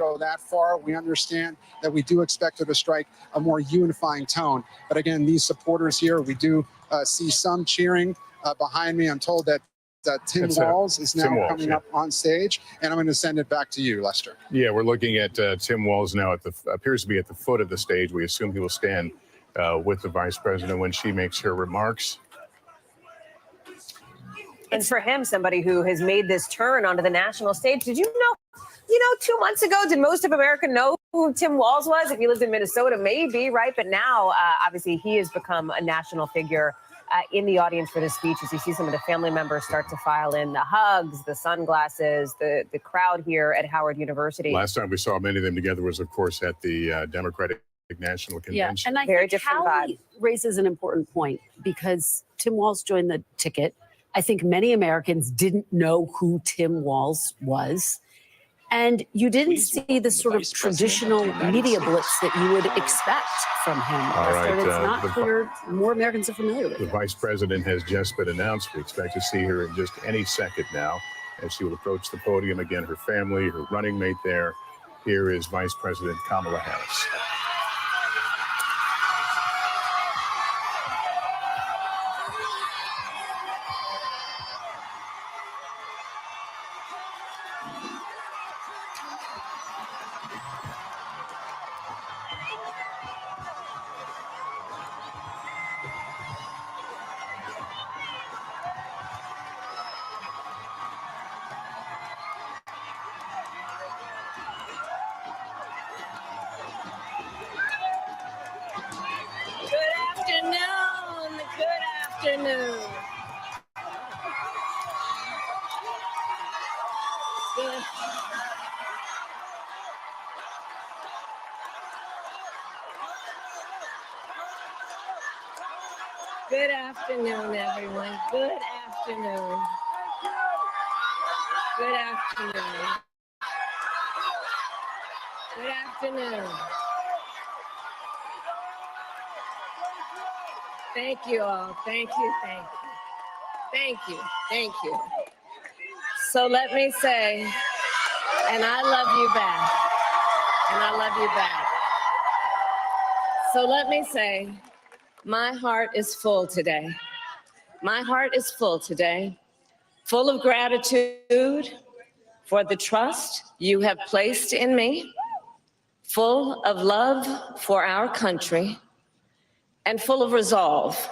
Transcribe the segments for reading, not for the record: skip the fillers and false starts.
go that far. We understand that we do expect her to strike a more unifying tone. But again, these supporters here, we do see some cheering behind me. I'm told that Tim Walz is now coming up on stage, and I'm going to send it back to you, Lester. Yeah, we're looking at Tim Walz now appears to be at the foot of the stage. We assume he will stand with the vice president when she makes her remarks. And for him, somebody who has made this turn onto the national stage, did you know, 2 months ago, did most of America know who Tim Walz was? If you lived in Minnesota, maybe, right? But now, obviously, he has become a national figure in the audience for this speech as you see some of the family members start to file in the hugs, the sunglasses, the crowd here at Howard University. Last time we saw many of them together was, of course, at the Democratic National Convention. Yeah, and I think Hallie raises an important point because Tim Walz joined the ticket. I think many Americans didn't know who Tim Walz was. And you didn't see the sort of traditional media blitz that you would expect from him. All right. It's not clear more Americans are familiar with The vice president has just been announced. We expect to see her in just any second now as she will approach the podium. Again, her family, her running mate there. Here is Vice President Kamala Harris. Good afternoon, everyone. Good afternoon. Good afternoon. Good afternoon. Thank you all. Thank you. Thank you. Thank you. Thank you. So let me say, and I love you back. And I love you back. So let me say, my heart is full today. My heart is full today, full of gratitude for the trust you have placed in me, full of love for our country, and full of resolve.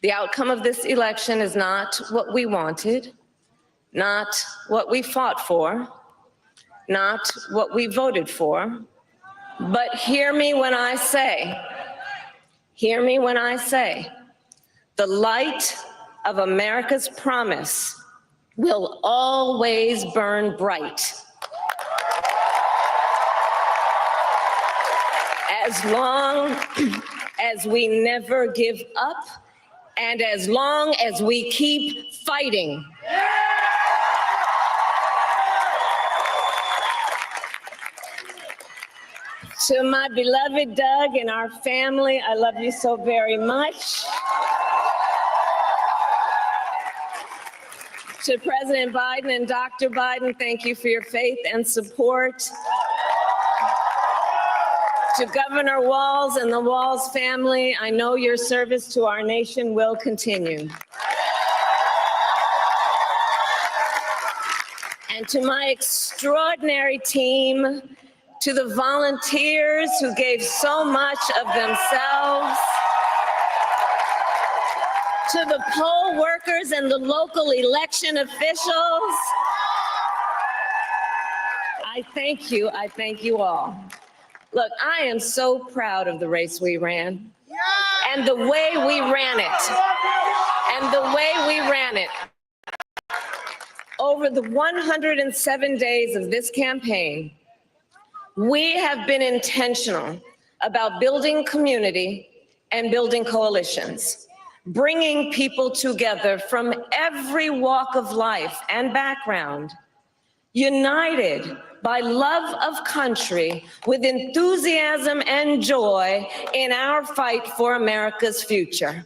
The outcome of this election is not what we wanted, not what we fought for, not what we voted for, but hear me when I say, the light of America's promise will always burn bright. As long as we never give up and as long as we keep fighting. To my beloved Doug and our family, I love you so very much. To President Biden and Dr. Biden, thank you for your faith and support. To Governor Walz and the Walz family, I know your service to our nation will continue. And to my extraordinary team, to the volunteers who gave so much of themselves, to the poll workers and the local election officials, I thank you all. Look, I am so proud of the race we ran and the way we ran it. Over the 107 days of this campaign, we have been intentional about building community and building coalitions, bringing people together from every walk of life and background, united by love of country with enthusiasm and joy in our fight for America's future.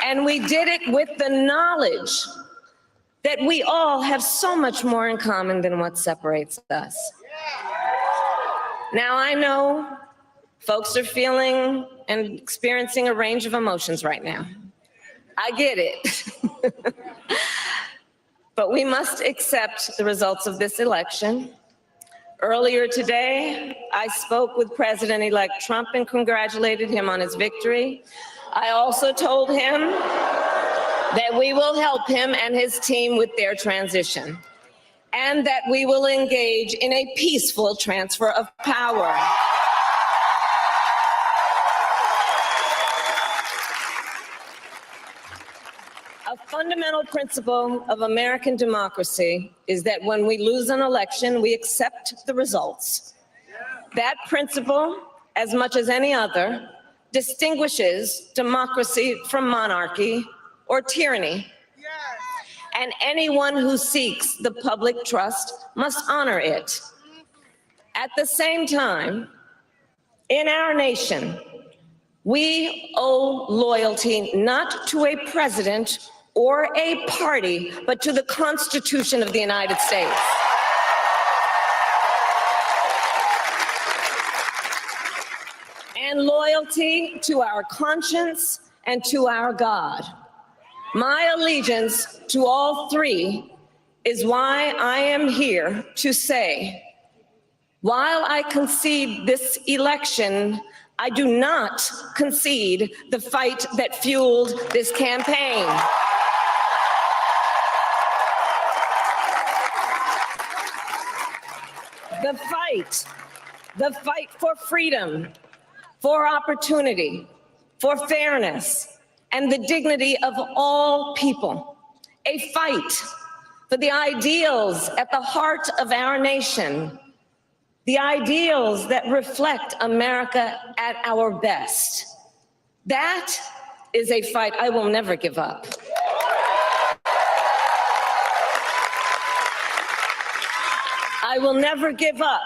And we did it with the knowledge that we all have so much more in common than what separates us. Now, I know folks are feeling and experiencing a range of emotions right now. I get it. But we must accept the results of this election. Earlier today, I spoke with President-elect Trump and congratulated him on his victory. I also told him that we will help him and his team with their transition, and that we will engage in a peaceful transfer of power. A fundamental principle of American democracy is that when we lose an election, we accept the results. That principle, as much as any other, distinguishes democracy from monarchy or tyranny. And anyone who seeks the public trust must honor it. At the same time, in our nation, we owe loyalty not to a president or a party, but to the Constitution of the United States. And loyalty to our conscience and to our God. My allegiance to all three is why I am here to say, while I concede this election, I do not concede the fight that fueled this campaign. The fight for freedom, for opportunity, for fairness, and the dignity of all people. A fight for the ideals at the heart of our nation, the ideals that reflect America at our best. That is a fight I will never give up. I will never give up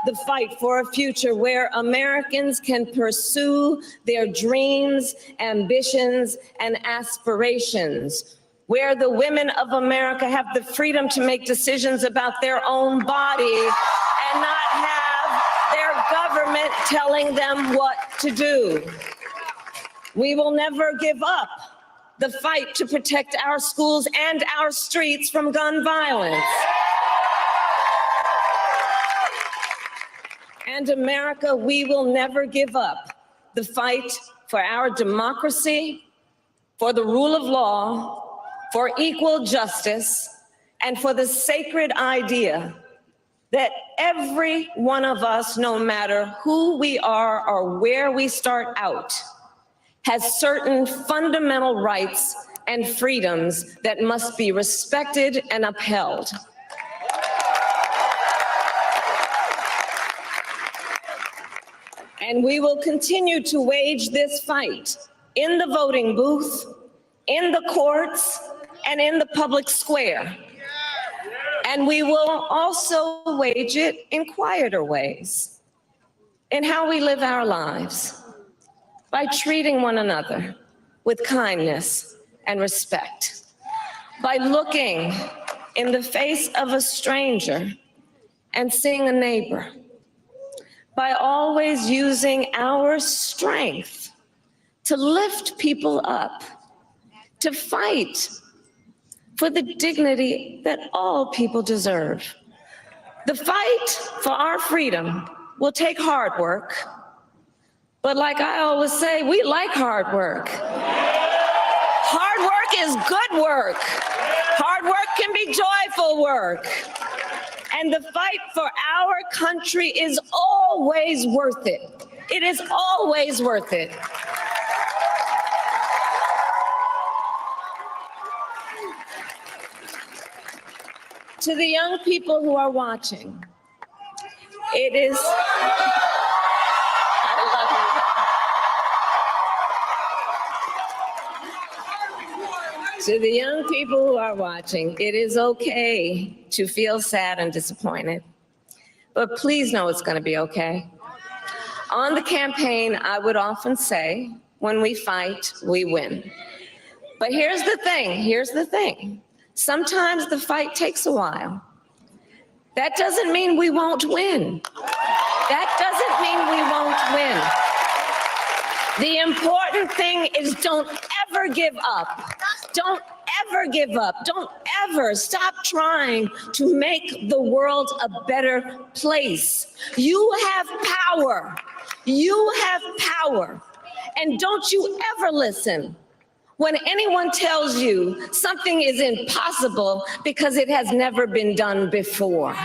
the fight for a future where Americans can pursue their dreams, ambitions, and aspirations, where the women of America have the freedom to make decisions about their own body and not have their government telling them what to do. We will never give up the fight to protect our schools and our streets from gun violence. And America, we will never give up the fight for our democracy, for the rule of law, for equal justice, and for the sacred idea that every one of us, no matter who we are or where we start out, has certain fundamental rights and freedoms that must be respected and upheld. And we will continue to wage this fight in the voting booth, in the courts, and in the public square. And we will also wage it in quieter ways, in how we live our lives, by treating one another with kindness and respect, by looking in the face of a stranger and seeing a neighbor, by always using our strength to lift people up, to fight for the dignity that all people deserve. The fight for our freedom will take hard work, but like I always say, we like hard work. Hard work is good work. Hard work can be joyful work. And the fight for our country is always worth it. It is always worth it. To the young people who are watching, it is, to the young people who are watching, it is okay to feel sad and disappointed, but please know it's going to be okay. On the campaign, I would often say, when we fight, we win. But here's the thing. Sometimes the fight takes a while. That doesn't mean we won't win. That doesn't mean we won't win. The important thing is don't ever give up. Don't ever give up. Don't ever stop trying to make the world a better place. You have power. You have power. And don't you ever listen when anyone tells you something is impossible because it has never been done before.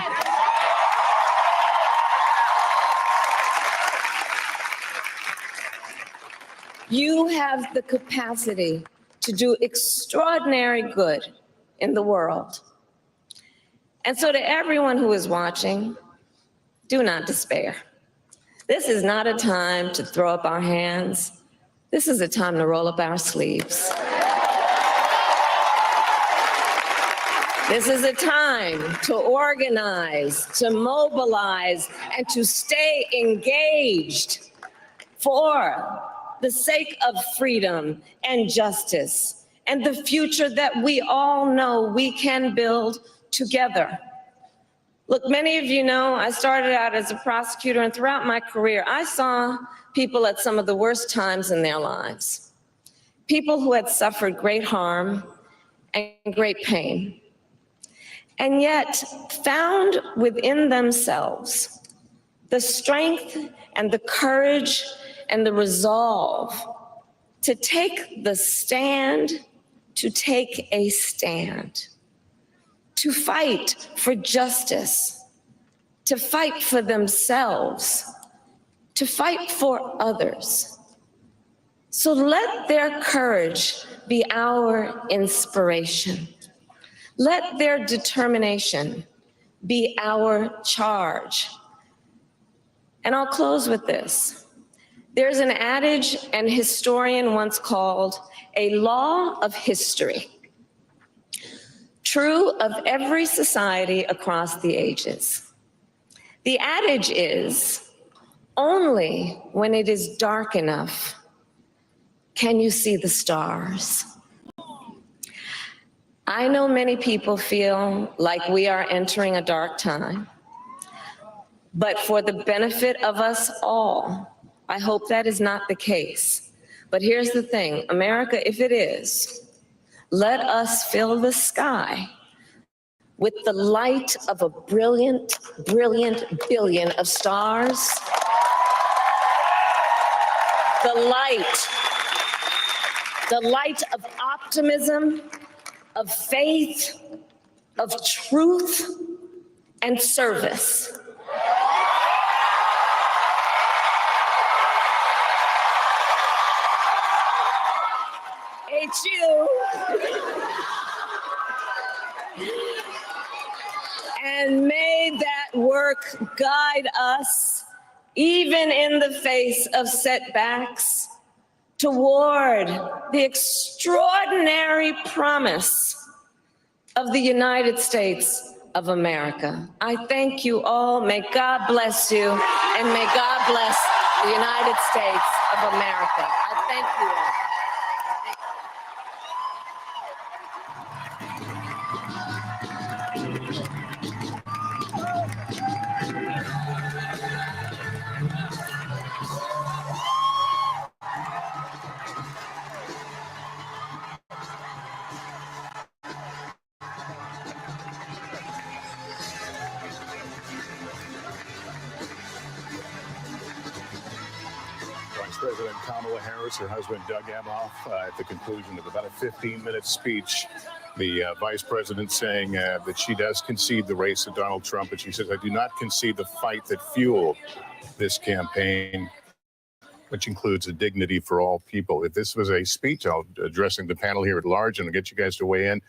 You have the capacity to do extraordinary good in the world. And so to everyone who is watching, do not despair. This is not a time to throw up our hands. This is a time to roll up our sleeves. This is a time to organize, to mobilize, and to stay engaged for the sake of freedom and justice and the future that we all know we can build together. Look, many of you know I started out as a prosecutor, and throughout my career, I saw people at some of the worst times in their lives. People who had suffered great harm and great pain, and yet found within themselves the strength and the courage and the resolve to take the stand, to take a stand, to fight for justice, to fight for themselves, to fight for others. So let their courage be our inspiration. Let their determination be our charge. And I'll close with this. There's an adage an historian once called a law of history, true of every society across the ages. The adage is, only when it is dark enough can you see the stars. I know many people feel like we are entering a dark time, but for the benefit of us all, I hope that is not the case. But here's the thing, America, if it is, let us fill the sky with the light of a brilliant, brilliant billion of stars. The light of optimism, of faith, of truth, and service. You. And may that work guide us, even in the face of setbacks, toward the extraordinary promise of the United States of America. I thank you all. May God bless you, and may God bless the United States of America. I thank you all. Vice President Kamala Harris, her husband Doug Emhoff, at the conclusion of about a 15-minute speech, the vice president saying that she does concede the race to Donald Trump, but she says, I do not concede the fight that fueled this campaign, which includes a dignity for all people. If this was a speech, I'll addressing the panel here at large and I'll get you guys to weigh in.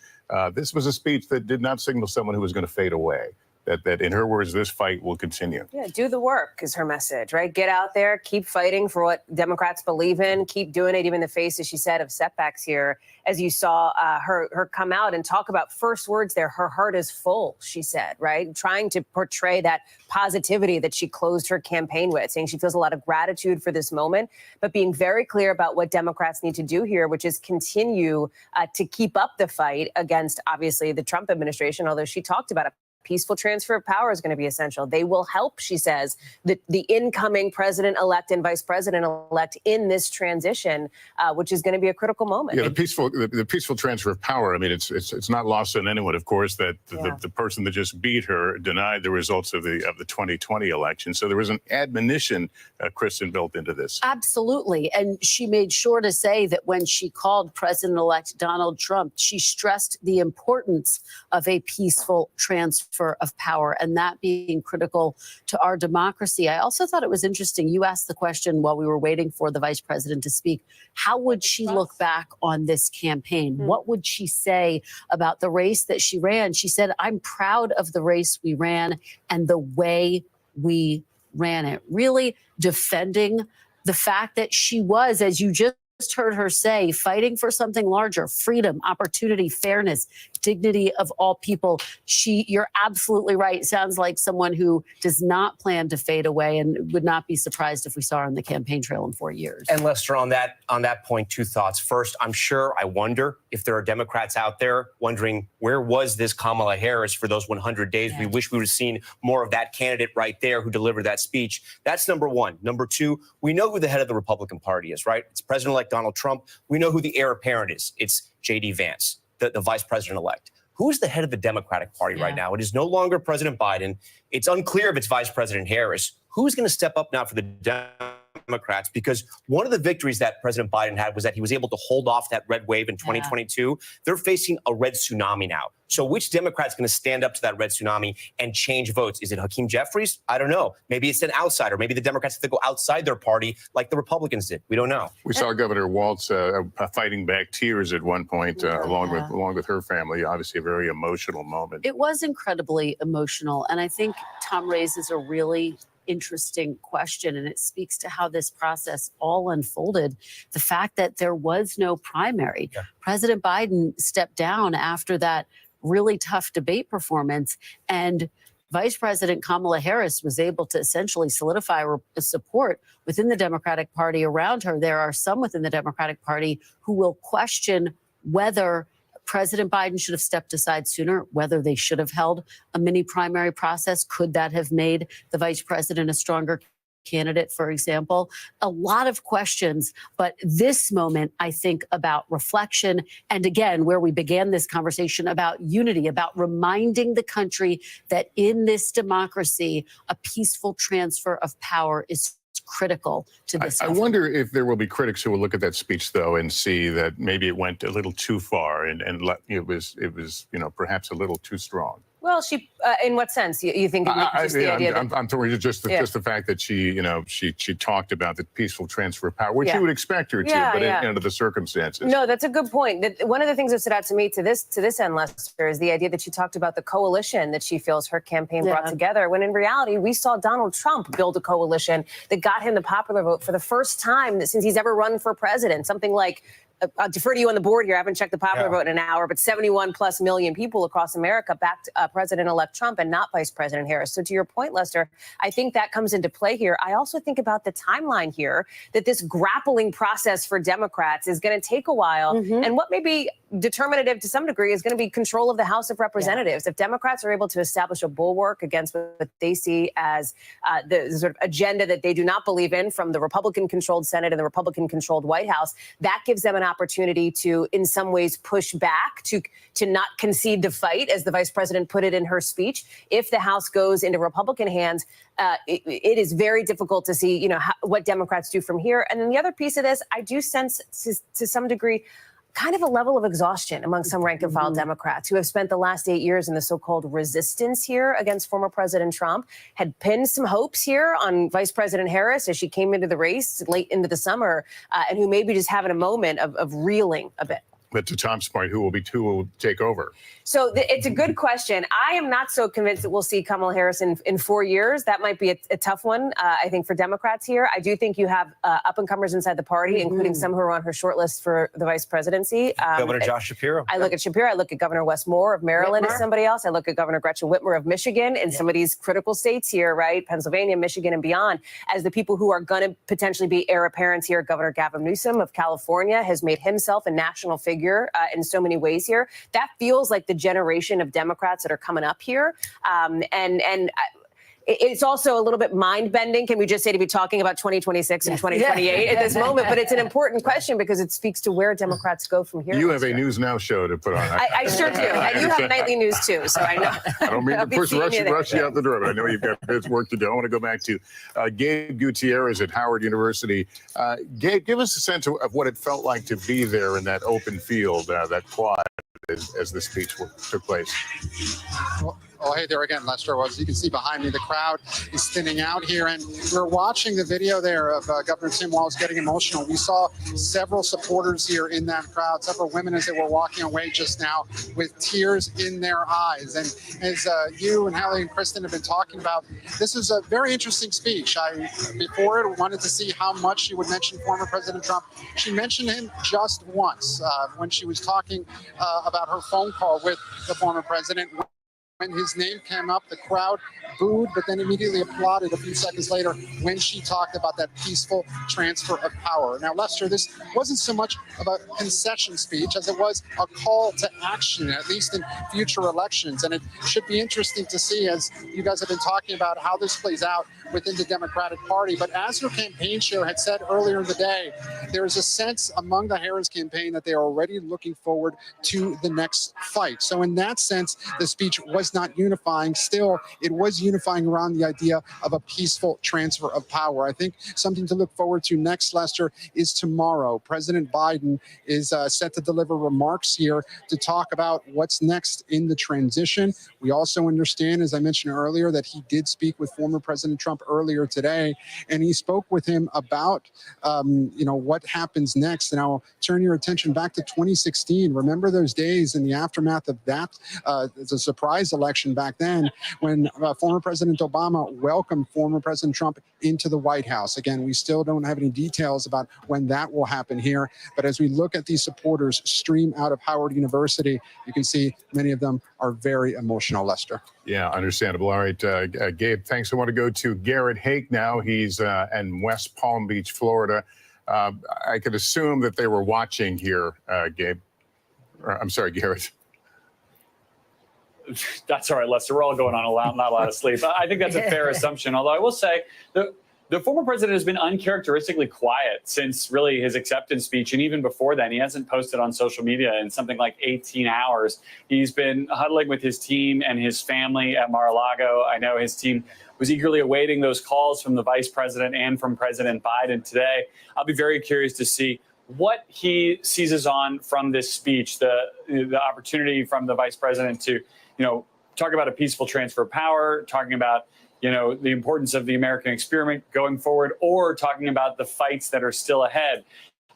This was a speech that did not signal someone who was going to fade away. that in her words, this fight will continue. Yeah, do the work is her message, right? Get out there, keep fighting for what Democrats believe in, keep doing it even in the face, as she said, of setbacks here. As you saw her come out and talk about first words there, her heart is full, she said, right? Trying to portray that positivity that she closed her campaign with, saying she feels a lot of gratitude for this moment, but being very clear about what Democrats need to do here, which is continue to keep up the fight against, obviously, the Trump administration, although she talked about it. Peaceful transfer of power is going to be essential. They will help, she says, the incoming president-elect and vice president-elect in this transition, which is going to be a critical moment. Yeah, the peaceful transfer of power. I mean, it's not lost on anyone, of course, that the person that just beat her denied the results of the 2020 election. So there was an admonition, Kristen, built into this. Absolutely. And she made sure to say that when she called President-elect Donald Trump, she stressed the importance of a peaceful transfer of power, and that being critical to our democracy. I also thought it was interesting. You asked the question while we were waiting for the vice president to speak. How would she look back on this campaign? What would she say about the race that she ran? She said, I'm proud of the race we ran and the way we ran it. Really defending the fact that she was, as you just heard her say, fighting for something larger: freedom, opportunity, fairness, dignity of all people. You're absolutely right. Sounds like someone who does not plan to fade away, and would not be surprised if we saw her on the campaign trail in 4 years. And Lester, on that point, two thoughts. First, I wonder if there are Democrats out there wondering, where was this Kamala Harris for those 100 days? We wish we would have seen more of that candidate right there who delivered that speech. That's number one. Number two, we know who the head of the Republican Party is, right? It's President-elect Donald Trump. We know who the heir apparent is. It's J.D. Vance, the vice president-elect. Who's the head of the Democratic Party right now? It is no longer President Biden. It's unclear if it's Vice President Harris. Who's going to step up now for the Democrats? Because one of the victories that President Biden had was that he was able to hold off that red wave in 2022. They're facing a red tsunami now. So which Democrat's going to stand up to that red tsunami and change votes? Is it Hakeem Jeffries? I don't know. Maybe it's an outsider. Maybe the Democrats have to go outside their party like the Republicans did. We don't know. We saw Governor Walz fighting back tears at one point, along with her family. Obviously, a very emotional moment. It was incredibly emotional. And I think Tom raises a really interesting question, and it speaks to how this process all unfolded. The fact that there was no primary. President Biden stepped down after that really tough debate performance, and Vice President Kamala Harris was able to essentially solidify support within the Democratic Party around her. There are some within the Democratic Party who will question whether President Biden should have stepped aside sooner, whether they should have held a mini primary process. Could that have made the vice president a stronger candidate, for example? A lot of questions, but this moment, I think, about reflection, and again, where we began this conversation about unity, about reminding the country that in this democracy, a peaceful transfer of power is critical to this. I wonder if there will be critics who will look at that speech, though, and see that maybe it went a little too far, and it was perhaps a little too strong. Well, she, in what sense? You think just the idea that... I'm talking just the fact that she talked about the peaceful transfer of power, which you would expect her to, but under the circumstances. No, that's a good point. One of the things that stood out to me to this end, Lester, is the idea that she talked about the coalition that she feels her campaign brought together, when in reality, we saw Donald Trump build a coalition that got him the popular vote for the first time since he's ever run for president. Something like, I'll defer to you on the board here. I haven't checked the popular vote in an hour, but 71+ million people across America backed President-elect Trump and not Vice President Harris. So to your point, Lester, I think that comes into play here. I also think about the timeline here, that this grappling process for Democrats is going to take a while. And what may be determinative to some degree is going to be control of the House of Representatives. If Democrats are able to establish a bulwark against what they see as the sort of agenda that they do not believe in from the Republican-controlled Senate and the Republican-controlled White House, that gives them an opportunity to, in some ways, push back, to not concede the fight, as the vice president put it in her speech. If the House goes into Republican hands, it is very difficult to see, what Democrats do from here. And then the other piece of this, I do sense to some degree kind of a level of exhaustion among some rank and file Democrats who have spent the last 8 years in the so-called resistance here against former President Trump, had pinned some hopes here on Vice President Harris as she came into the race late into the summer, and who maybe just having a moment of reeling a bit. But to Tom's point, who will take over? So it's a good question. I am not so convinced that we'll see Kamala Harris in 4 years. That might be a tough one, I think, for Democrats here. I do think you have up-and-comers inside the party, including some who are on her short list for the vice presidency. Governor Josh Shapiro. I look at Shapiro. I look at Governor Wes Moore of Maryland as somebody else. I look at Governor Gretchen Whitmer of Michigan and some of these critical states here, right? Pennsylvania, Michigan, and beyond, as the people who are going to potentially be heir apparents here. Governor Gavin Newsom of California has made himself a national figure in so many ways here. That feels like the generation of Democrats that are coming up here. It's also a little bit mind-bending, can we just say, to be talking about 2026 and 2028 at this moment. But it's an important question because it speaks to where Democrats go from here. You have a News Now show to put on. I sure do. And you have nightly news, too. So I know. I don't mean to rush you out the door, but I know you've got bits work to do. I want to go back to Gabe Gutierrez at Howard University. Gabe, give us a sense of what it felt like to be there in that open field, that quad, as the speech took place. Oh, hey there again, Lester. As you can see behind me, the crowd is thinning out here. And we're watching the video there of Governor Tim Walz getting emotional. We saw several supporters here in that crowd, several women as they were walking away just now with tears in their eyes. And as you and Hallie and Kristen have been talking about, this is a very interesting speech. I, before it, wanted to see how much she would mention former President Trump. She mentioned him just once when she was talking about her phone call with the former president. When his name came up, the crowd booed, but then immediately applauded a few seconds later when she talked about that peaceful transfer of power. Now, Lester, this wasn't so much of a concession speech as it was a call to action, at least in future elections. And it should be interesting to see, as you guys have been talking about, how this plays out within the Democratic Party. But as her campaign chair had said earlier in the day, there is a sense among the Harris campaign that they are already looking forward to the next fight. So in that sense, the speech was not unifying. Still, it was unifying around the idea of a peaceful transfer of power. I think something to look forward to next, Lester, is tomorrow. President Biden is set to deliver remarks here to talk about what's next in the transition. We also understand, as I mentioned earlier, that he did speak with former President Trump earlier today, and he spoke with him about, what happens next. And I'll turn your attention back to 2016. Remember those days in the aftermath of that, the surprise election back then, when former President Obama welcomed former President Trump into the White House. Again, we still don't have any details about when that will happen here. But as we look at these supporters stream out of Howard University, you can see many of them are very emotional, Lester. Yeah, understandable. All right, Gabe, thanks. I want to go to Garrett Hake now. He's in West Palm Beach, Florida. I could assume that they were watching here, Gabe. I'm sorry, Garrett. That's all right, Lester. We're all going on not a lot of sleep. I think that's a fair assumption. Although I will say the former president has been uncharacteristically quiet since really his acceptance speech. And even before then, he hasn't posted on social media in something like 18 hours. He's been huddling with his team and his family at Mar-a-Lago. I know his team was eagerly awaiting those calls from the vice president and from President Biden today. I'll be very curious to see what he seizes on from this speech, the opportunity from the vice president to talk about a peaceful transfer of power, talking about, the importance of the American experiment going forward, or talking about the fights that are still ahead.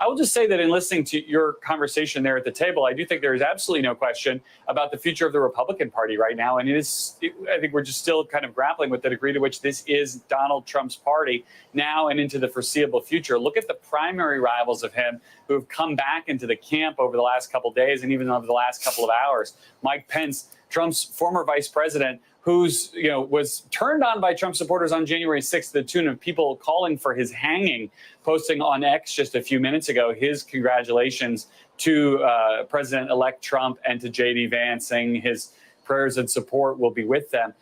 I will just say that in listening to your conversation there at the table, I do think there is absolutely no question about the future of the Republican Party right now. And I think we're just still kind of grappling with the degree to which this is Donald Trump's party now and into the foreseeable future. Look at the primary rivals of him who have come back into the camp over the last couple of days and even over the last couple of hours. Mike Pence, Trump's former vice president, who's was turned on by Trump supporters on January 6th to the tune of people calling for his hanging, posting on X just a few minutes ago his congratulations to President-elect Trump and to J.D. Vance, saying his prayers and support will be with them.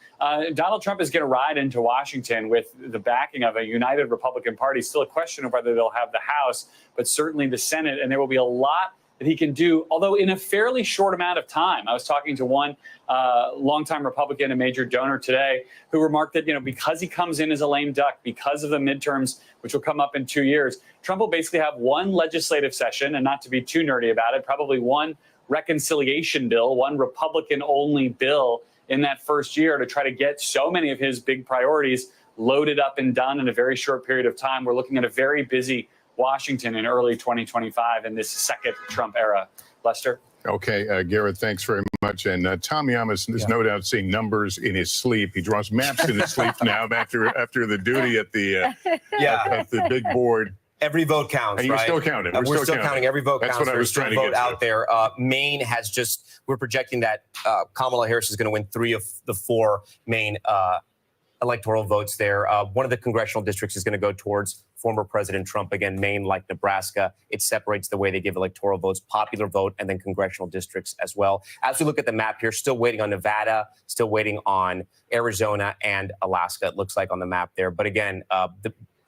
Donald Trump is going to ride into Washington with the backing of a united Republican Party. Still a question of whether they'll have the House, but certainly the Senate, and there will be a lot that he can do, although in a fairly short amount of time. I was talking to one longtime Republican and major donor today who remarked that, because he comes in as a lame duck, because of the midterms, which will come up in 2 years, Trump will basically have one legislative session, and not to be too nerdy about it, probably one reconciliation bill, one Republican-only bill in that first year to try to get so many of his big priorities loaded up and done in a very short period of time. We're looking at a very busy Washington in early 2025 in this second Trump era. Lester? Okay, Garrett, thanks very much. And Tom Yamas is no doubt seeing numbers in his sleep. He draws maps in his sleep now after the duty at the at the big board. Every vote counts, and you're right? still counting. We're still counting. Every vote That's counts. what I was trying to vote get out there. Maine has just, we're projecting that Kamala Harris is going to win 3 of the 4 Maine electoral votes there. One of the congressional districts is going to go towards former President Trump. Again, Maine, like Nebraska, it separates the way they give electoral votes, popular vote, and then congressional districts as well. As we look at the map here, still waiting on Nevada, still waiting on Arizona and Alaska, it looks like on the map there. But again,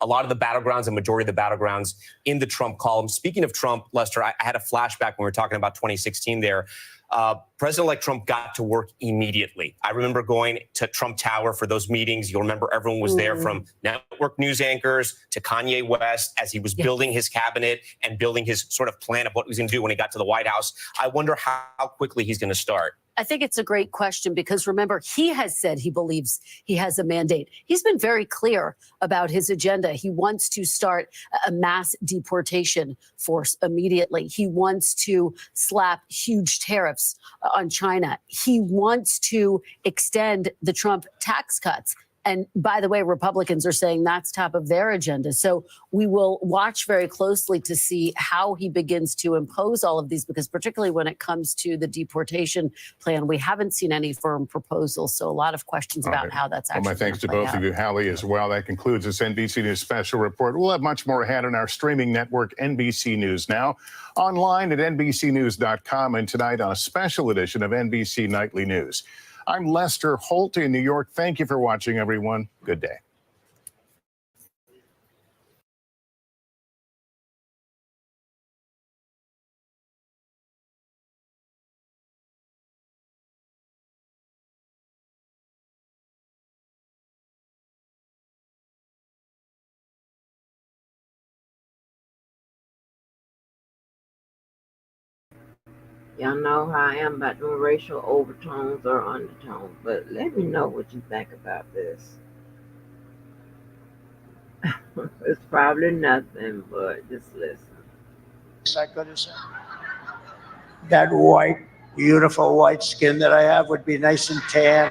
a lot of the battlegrounds, a majority of the battlegrounds in the Trump column. Speaking of Trump, Lester, I had a flashback when we were talking about 2016 there. President-elect Trump got to work immediately. I remember going to Trump Tower for those meetings. You'll remember everyone was there, from network news anchors to Kanye West, as he was building his cabinet and building his sort of plan of what he was going to do when he got to the White House. I wonder how quickly he's going to start. I think it's a great question because, remember, he has said he believes he has a mandate. He's been very clear about his agenda. He wants to start a mass deportation force immediately. He wants to slap huge tariffs on China. He wants to extend the Trump tax cuts. And by the way, Republicans are saying that's top of their agenda. So we will watch very closely to see how he begins to impose all of these, because particularly when it comes to the deportation plan, we haven't seen any firm proposals. So a lot of questions about how that's actually. Well, my thanks to both of you, Hallie, as well. That concludes this NBC News special report. We'll have much more ahead on our streaming network, NBC News Now, online at NBCnews.com, and tonight on a special edition of NBC Nightly News. I'm Lester Holt in New York. Thank you for watching, everyone. Good day. Y'all know how I am about them racial overtones or undertones, but let me know what you think about this. It's probably nothing, but just listen. I could have said that white, beautiful white skin that I have would be nice and tan.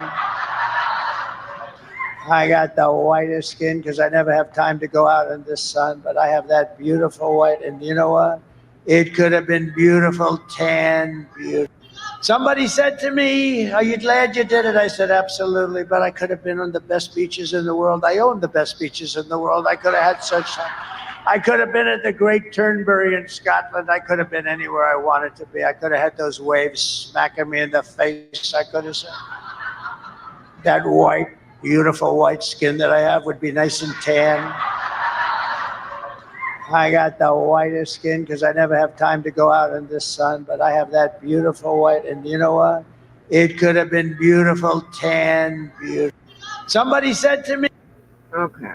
I got the whitest skin because I never have time to go out in the sun, but I have that beautiful white, and you know what? It could have been beautiful, tan, beautiful. Somebody said to me, "Are you glad you did it?" I said, "Absolutely," but I could have been on the best beaches in the world. I own the best beaches in the world. I could have had such time. I could have been at the Great Turnberry in Scotland. I could have been anywhere I wanted to be. I could have had those waves smacking me in the face. I could have said that white, beautiful white skin that I have would be nice and tan. I got the whitest skin because I never have time to go out in the sun, but I have that beautiful white, and you know what? It could have been beautiful, tan, beautiful. Somebody said to me. Okay,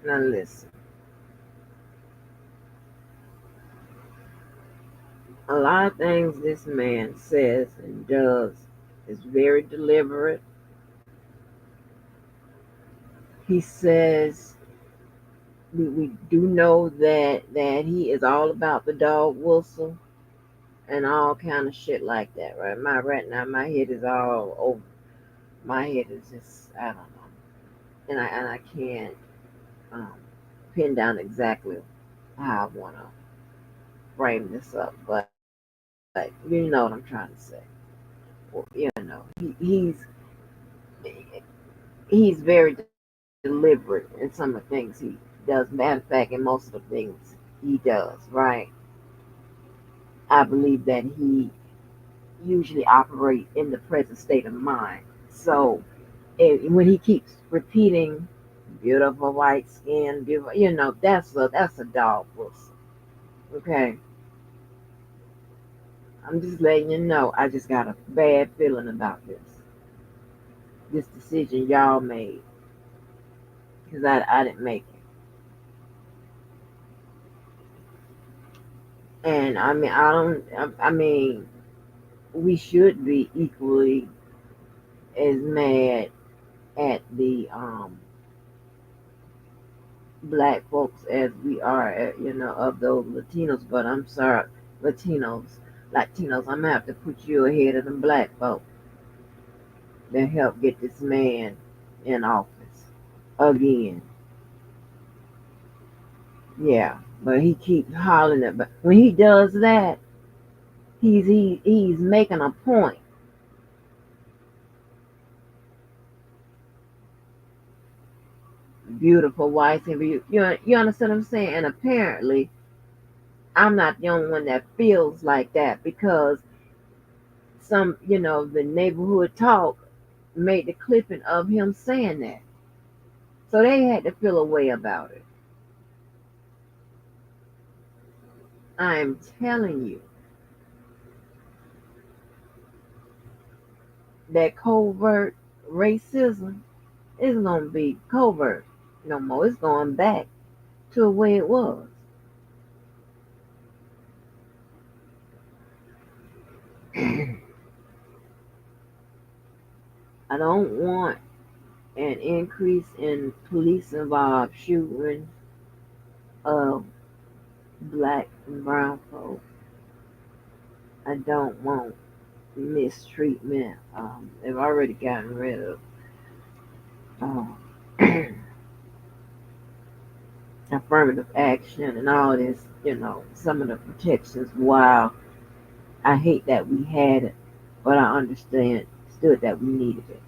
now listen. A lot of things this man says and does is very deliberate. He says, we do know that he is all about the dog whistle and all kind of shit like that, right? Right now my head is all over. My head is just, I don't know, and I can't pin down exactly how I want to frame this up, but you know what I'm trying to say. Well, you know, he's very deliberate in some of the things he does. Matter of fact, in most of the things he does, right? I believe that he usually operates in the present state of mind. So when he keeps repeating beautiful white skin, beautiful, you know, that's a dog whistle. Okay. I'm just letting you know, I just got a bad feeling about this decision y'all made, because I didn't make it. And I mean, we should be equally as mad at the black folks as we are at, you know, of those Latinos. But I'm sorry, Latinos, Latinos, I'm gonna have to put you ahead of them black folk that help get this man in office again. Yeah, but he keeps hollering it. But when he does that, he's making a point. Beautiful whites and you understand what I'm saying? And apparently, I'm not the only one that feels like that because some, the neighborhood talk made the clipping of him saying that. So they had to feel a way about it. I'm telling you that covert racism isn't going to be covert no more. It's going back to the way it was. I don't want an increase in police involved shooting of black and brown folk. I don't want mistreatment. They've already gotten rid of um, affirmative action and all this, some of the protections. Wow, I hate that we had it, but I understood that we needed it.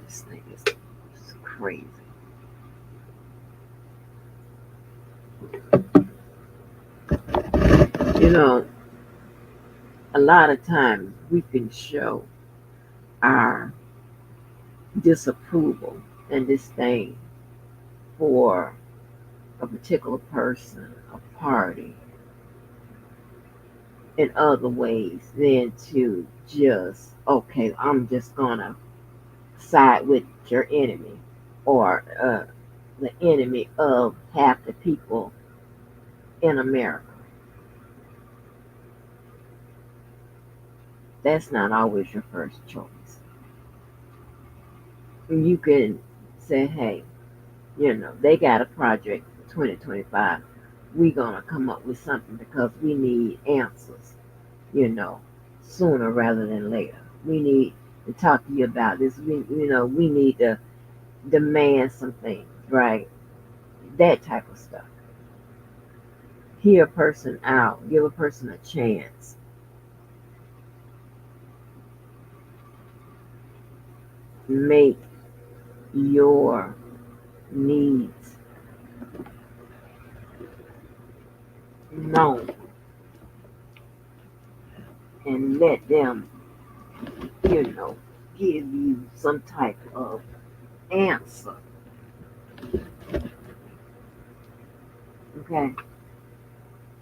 This thing is crazy. A lot of times we can show our disapproval and disdain for a particular person, a party, in other ways than to just, okay, I'm just gonna side with your enemy or the enemy of half the people in America. That's not always your first choice. You can say, hey, they got a project for 2025. We're going to come up with something because we need answers, sooner rather than later. We need to talk to you about this. We need to demand some things, right? That type of stuff. Hear a person out, give a person a chance. Make your needs known and let them, give you some type of answer. Okay?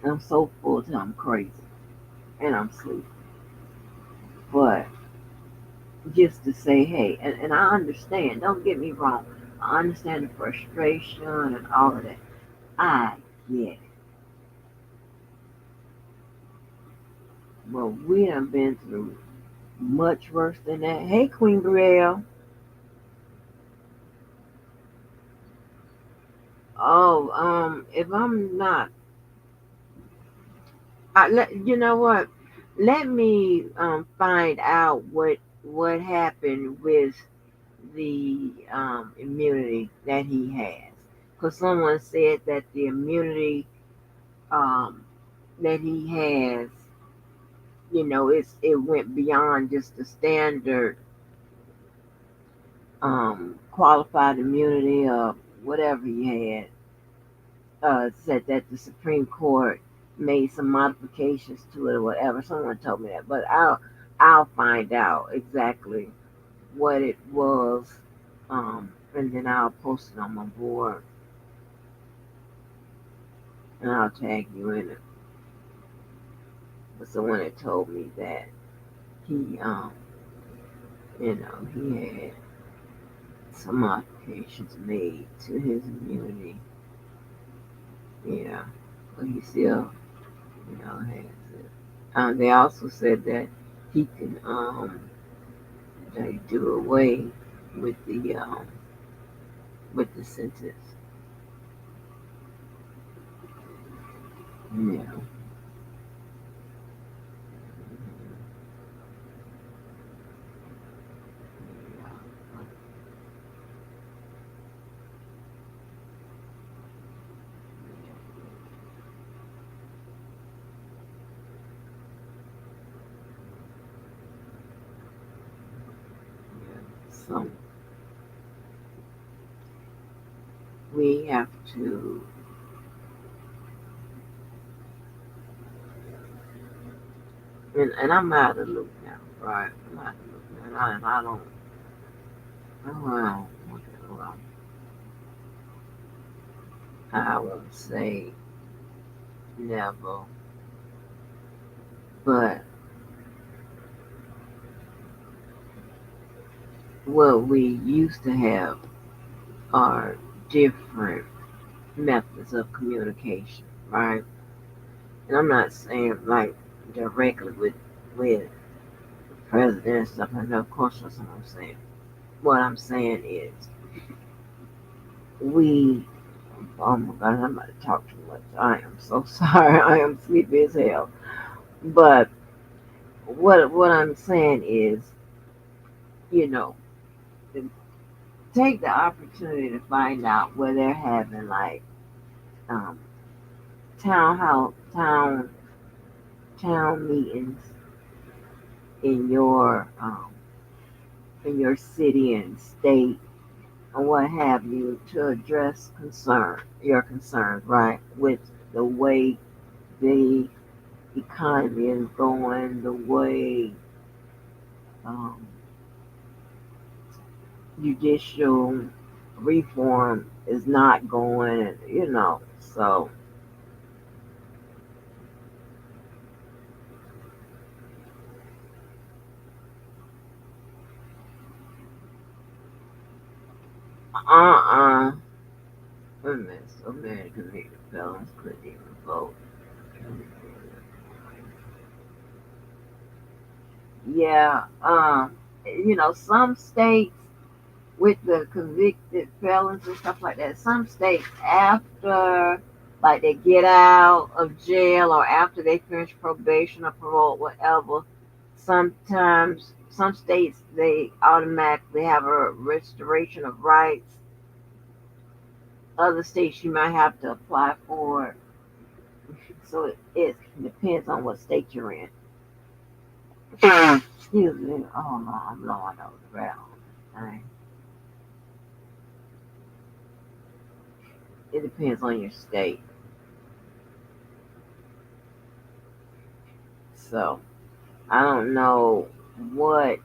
I'm so full till I'm crazy and I'm sleepy. But just to say, hey, and I understand, don't get me wrong, I understand the frustration and all of that. I get it. But we have been through much worse than that. Hey, Queen Brielle. Oh, if I'm not, you know what? Let me find out what happened with the immunity that he has, because someone said that the immunity that he has, it went beyond just the standard qualified immunity or whatever he had. Said that the Supreme Court made some modifications to it or whatever. Someone told me that, but I'll find out exactly what it was, and then I'll post it on my board, and I'll tag you in it. But someone had told me that he he had some modifications made to his immunity. Yeah, but he still, has it. They also said that he can do away with the sentence. Yeah. So we have to, and I'm out of the loop now, right? I'm out of the loop now, and I don't, well, I would say never, but what we used to have are different methods of communication, right? And I'm not saying like directly with the president and stuff. I know, of course, that's what I'm saying. What I'm saying is, we. Oh my God, I'm about to talk too much. I am so sorry. I am sleepy as hell. But what I'm saying is, you know, take the opportunity to find out where they're having like um, town meetings in your city and state and what have you to address your concerns, right, with the way the economy is going, the way um, judicial reform is not going, so uh-uh. Wait a minute, so many convicted felons couldn't even vote. Yeah, some states with the convicted felons and stuff like that, some states after like they get out of jail or after they finish probation or parole, whatever, sometimes some states they automatically have a restoration of rights. Other states you might have to apply for it. So it depends on what state you're in. Excuse me. Oh no, I'm blowing over the ground. Right. It depends on your state. So I don't know what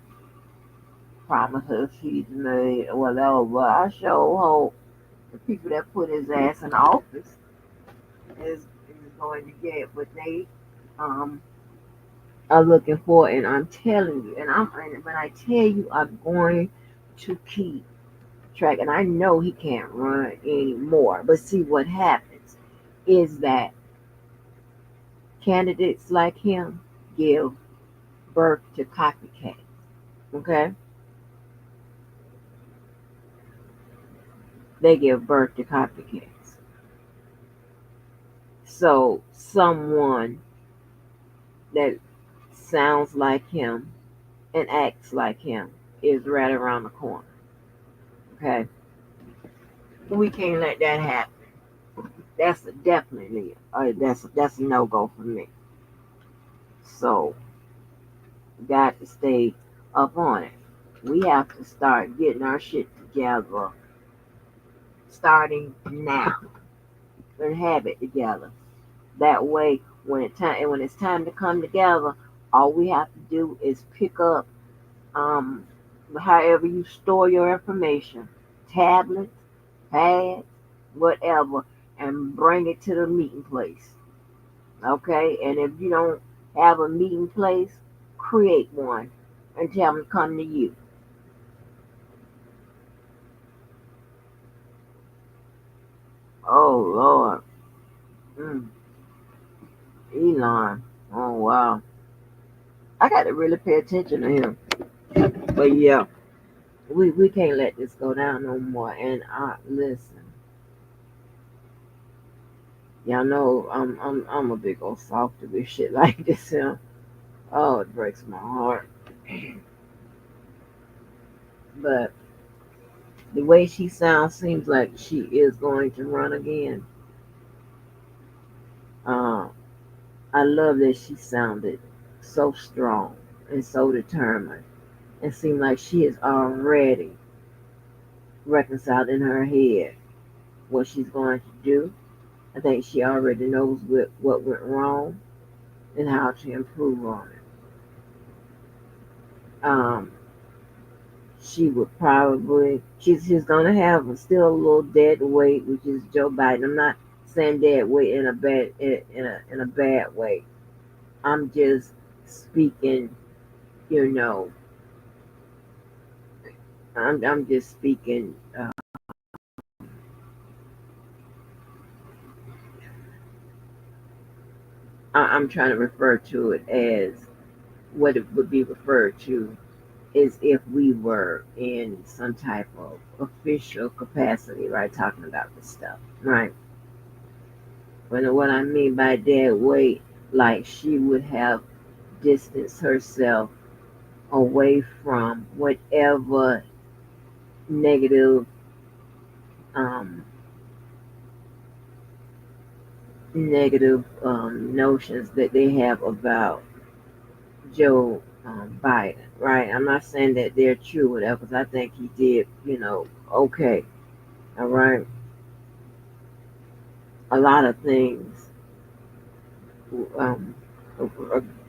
promises he's made or whatever, but I sure hope the people that put his ass in office is going to get what they um are looking for. And I'm telling you, and when I tell you, I'm going to keep track. And I know he can't run anymore. But see, what happens is that candidates like him give birth to copycats. Okay, they give birth to copycats. So someone that sounds like him and acts like him is right around the corner. Okay, we can't let that happen. That's definitely that's a no go for me. So got to stay up on it. We have to start getting our shit together, starting now, and have it together. That way, when it's time to come together, all we have to do is pick up however you store your information, tablets, pads, whatever, and bring it to the meeting place. Okay, and if you don't have a meeting place, create one and tell them to come to you. Oh Lord, Elon. Oh wow. I got to really pay attention to him. But yeah, we can't let this go down no more. And listen, y'all know I'm a big old softy with shit like this here. Oh, it breaks my heart. But the way she sounds seems like she is going to run again. Uh, I love that she sounded so strong and so determined. It seemed like she is already reconciled in her head what she's going to do. I think she already knows what went wrong and how to improve on it. She would probably she's gonna have still a little dead weight, which is Joe Biden. I'm not saying dead weight in a bad way. I'm just speaking, you know. I'm just speaking. I'm trying to refer to it as what it would be referred to is if we were in some type of official capacity, right? Talking about this stuff, right? But what I mean by dead weight, like she would have distanced herself away from whatever negative um, notions that they have about Joe Biden, right? I'm not saying that they're true, whatever, because I think he did, okay, all right. A lot of things um,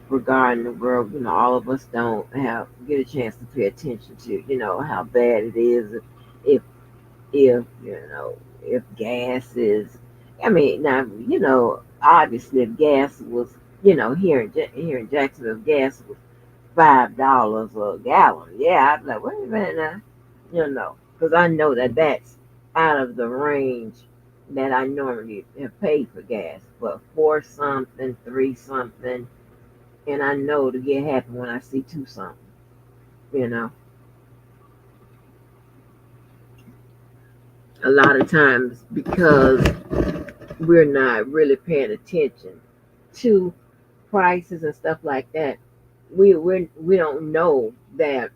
regarding the world, all of us don't get a chance to pay attention to, how bad it is if if gas is. I mean, now obviously if gas was, here in Jacksonville, if gas was $5 a gallon, yeah, I'd be like, wait a minute now, because I know that that's out of the range that I normally have paid for gas, but 4 something, 3 something, and I know to get happy when I see 2 something, you know. A lot of times because we're not really paying attention to prices and stuff like that, we don't know that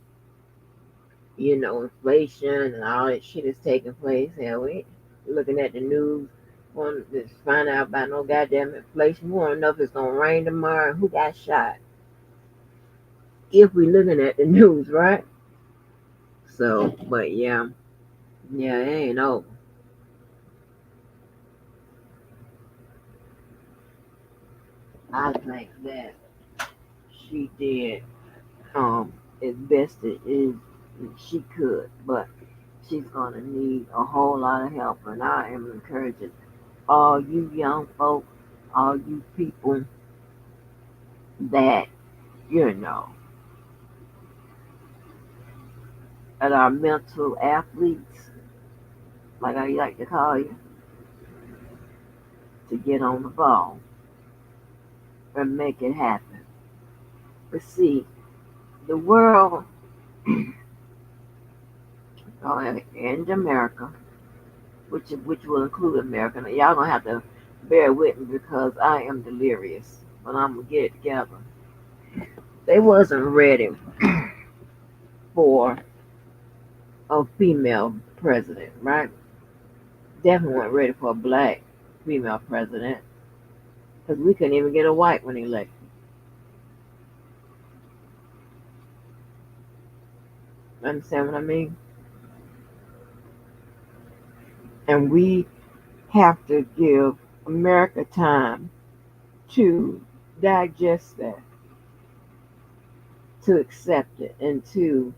inflation and all that shit is taking place. Hell, we looking at the news, want to find out about no goddamn inflation. We want to know if it's gonna rain tomorrow and who got shot. If we looking at the news, right? So, but yeah, it ain't over. I think that she did as best as she could, but she's gonna need a whole lot of help, and I am encouraging all you young folk, all you people that that are mental athletes, like I like to call you, to get on the ball and make it happen. But see, the world and America, which will include America. Now, y'all gonna have to bear with me because I am delirious, but I'm gonna get it together. They wasn't ready for a female president, right? Definitely weren't ready for a black female president because we couldn't even get a white one elected. Understand what I mean? And we have to give America time to digest that, to accept it, and to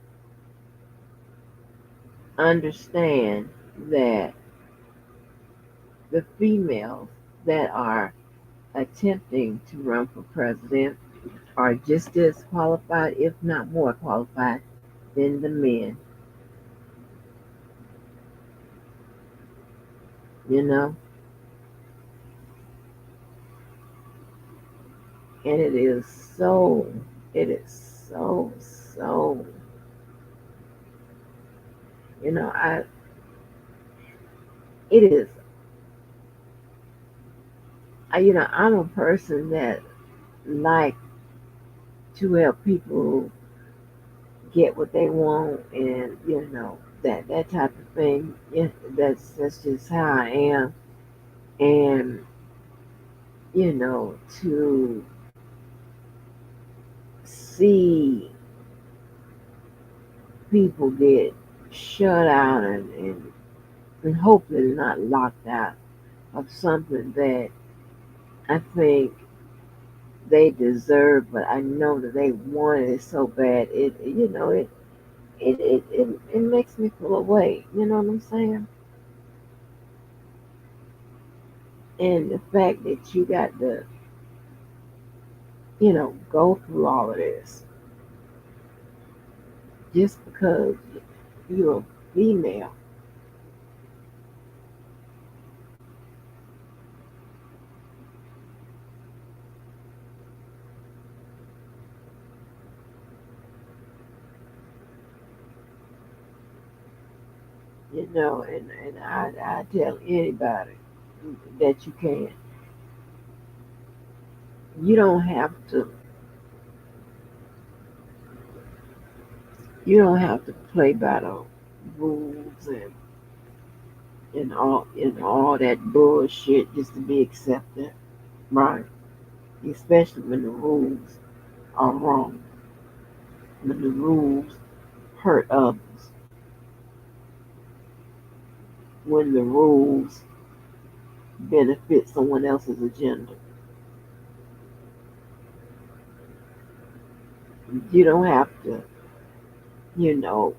understand that the females that are attempting to run for president are just as qualified, if not more qualified, than the men. You know? And it is so It is so, so, you know, it is, I'm a person that like to help people get what they want, and that type of thing. Yeah, that's just how I am. And to see people get shut out and hopefully not locked out of something that I think they deserve, but I know that they wanted it so bad. It makes me feel away. You know what I'm saying? And the fact that you got to, go through all of this just because you're a female. And I tell anybody that you don't have to, play by the rules and all that bullshit just to be accepted, right? Especially when the rules are wrong, when the rules hurt others, when the rules benefit someone else's agenda. You don't have to, you know,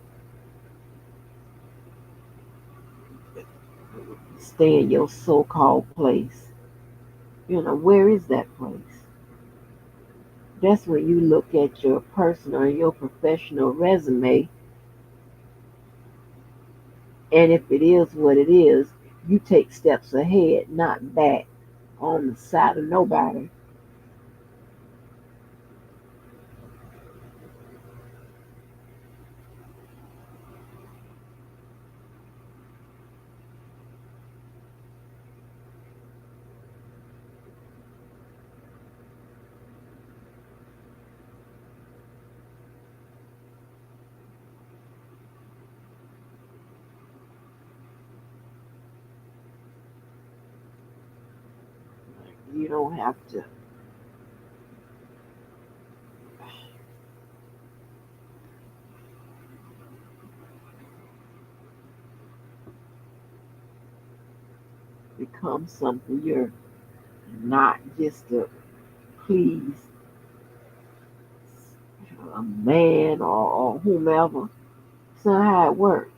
stay in your so-called place. Where is that place? That's when you look at your personal or your professional resume, and if it is what it is, you take steps ahead, not back on the side of nobody. You don't have to become something you're not, just to please a man or whomever. It's not how it works.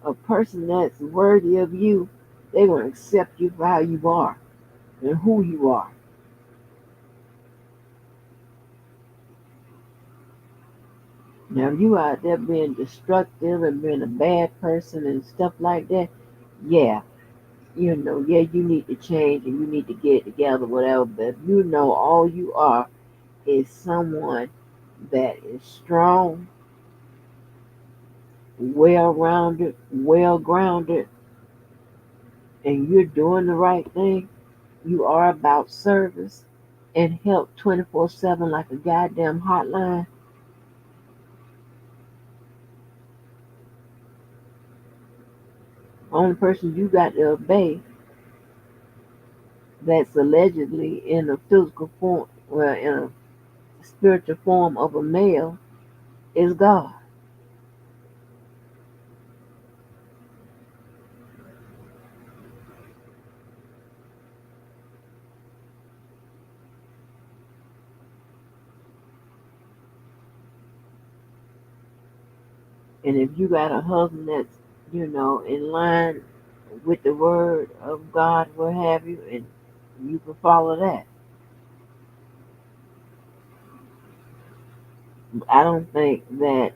A person that's worthy of you, they're going to accept you for how you are and who you are. Now, if you out there being destructive and being a bad person and stuff like that, yeah, yeah, you need to change and you need to get it together, whatever. But if all you are is someone that is strong, well rounded, well grounded, and you're doing the right thing, you are about service and help 24/7 like a goddamn hotline. Only person you got to obey that's allegedly in a physical form, well, in a spiritual form of a male, is God. And if you got a husband that's, in line with the word of God, what have you, and you can follow that. I don't think that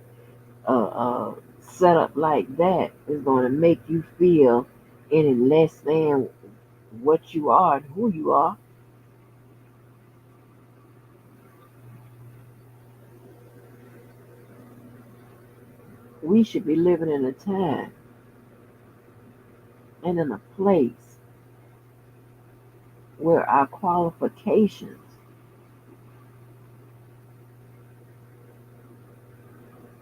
setup like that is going to make you feel any less than what you are and who you are. we should be living in a time and in a place where our qualifications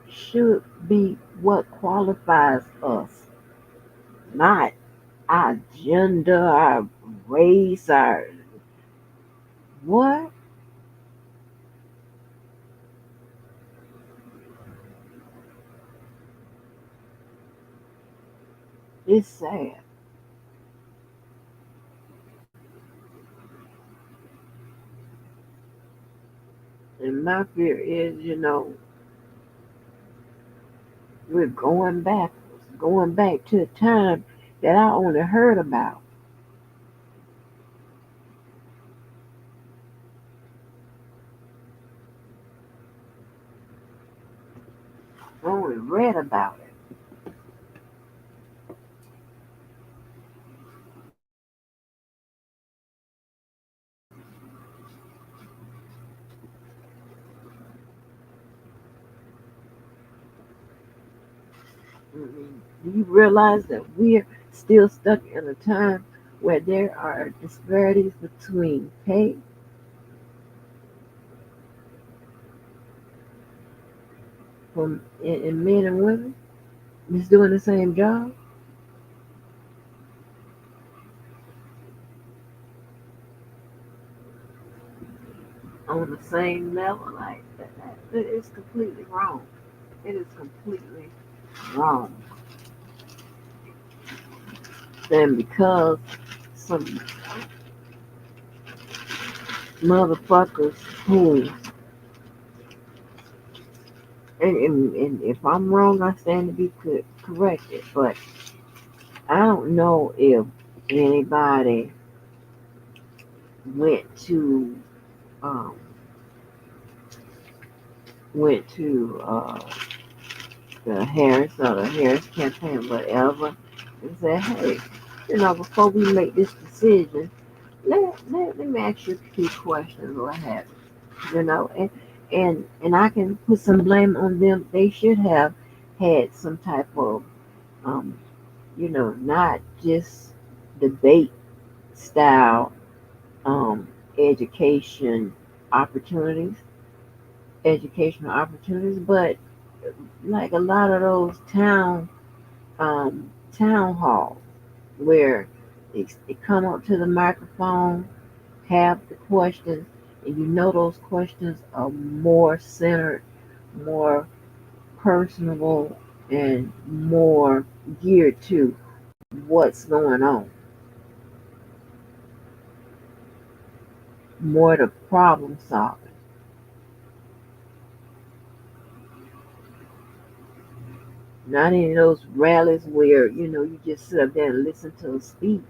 should be what qualifies us, not our gender, our race, our what? It's sad. And my fear is, we're going back to a time that I only heard about. I only read about it. Do you realize that we're still stuck in a time where there are disparities between pay in men and women just doing the same job on the same level? Like it's completely wrong. It is completely wrong. And because some motherfuckers who and if I'm wrong, I stand to be corrected. But I don't know if anybody went to um, the Harris or the Harris campaign, whatever, and said, hey, before we make this decision, let me ask you a few questions, what have and I can put some blame on them. They should have had some type of um, not just debate style um, education opportunities, educational opportunities, but like a lot of those town halls where they come up to the microphone, have the questions, and those questions are more centered, more personable, and more geared to what's going on, more to problem solving. Not any of those rallies where you just sit up there and listen to a speech.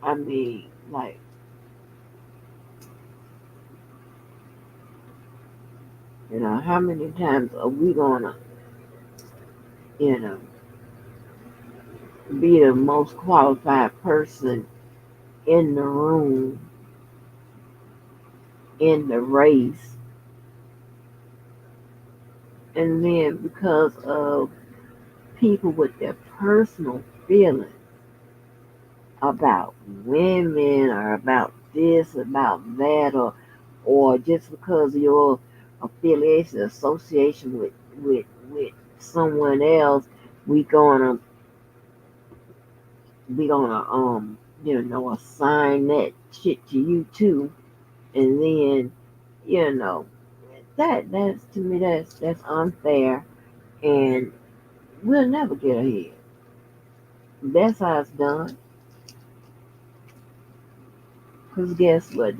I mean, like, how many times are we gonna, you know, be the most qualified person in the room, in the race, and then because of people with their personal feelings about women or about this, about that, or just because of your affiliation, association with someone else, we gonna assign that shit to you too, and then you know that's to me that's unfair, and we'll never get ahead. That's how it's done. Because guess what?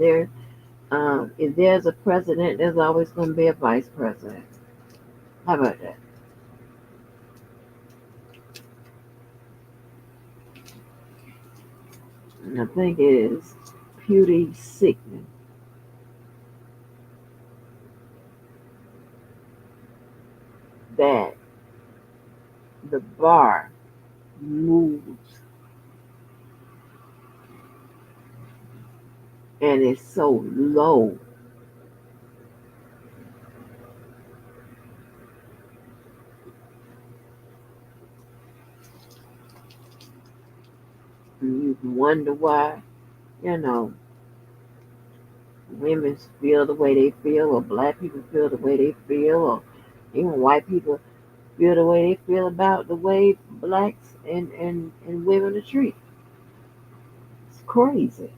If there's a president, there's always going to be a vice president. How about that? And I think it is pretty sickening. that the bar moves and it's so low. And you wonder why, you know, women feel the way they feel, or black people feel the way they feel, or even white people feel the way they feel about the way blacks and women are treated. It's crazy.